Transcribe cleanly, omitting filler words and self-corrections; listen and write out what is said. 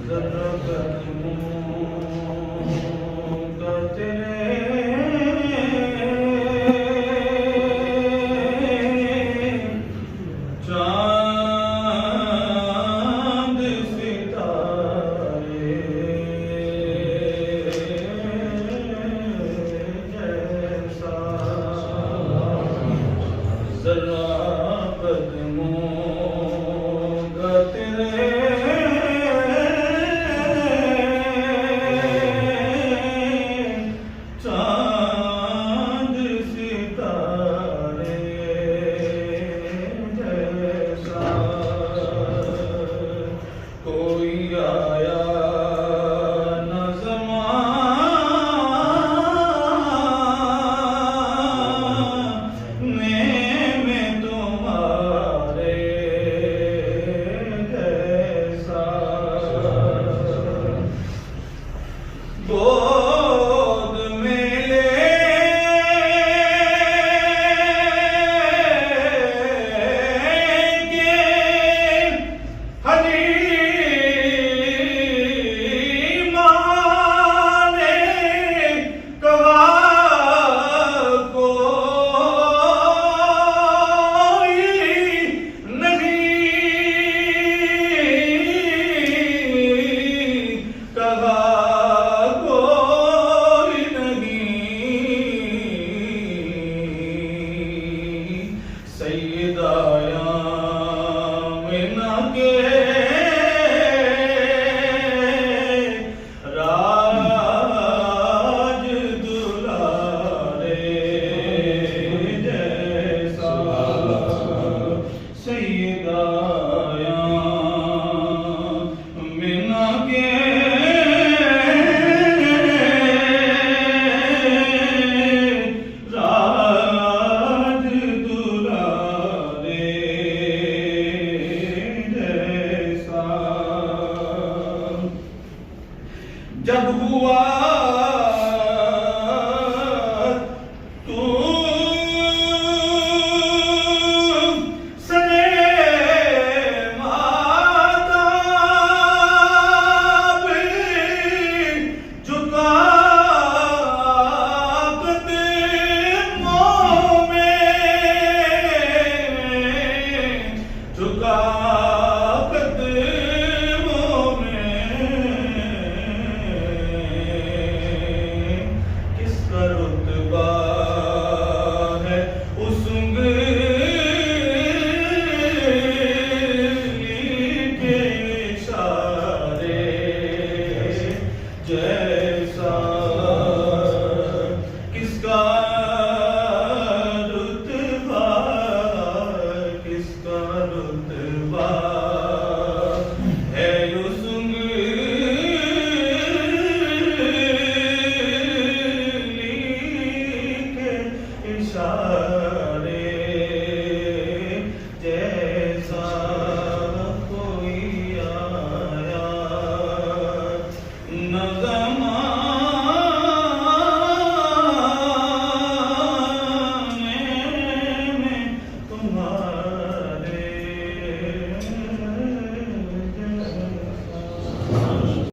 जरा कदमों का चांद सितारे जैसा जरा कदमों का तेरे चांद सितारे जैसा कोई आया न ज़माने में तुम्हारे जैसा गोद में लेके हलीमा ने कहा कोई नहीं, कहा कोई नहीं। सैयदा आमिना के राज दुलारे जैसा सैयदा आमिना के राज दुलारे जैसा जब हुआ तू सने माताब झुका कदमों में, झुका कदमों में। किसका रुतबा है उस उंगली के इशारे जैसा किसका रुतबा, किसका रुतबा है उस उंगली के इशारे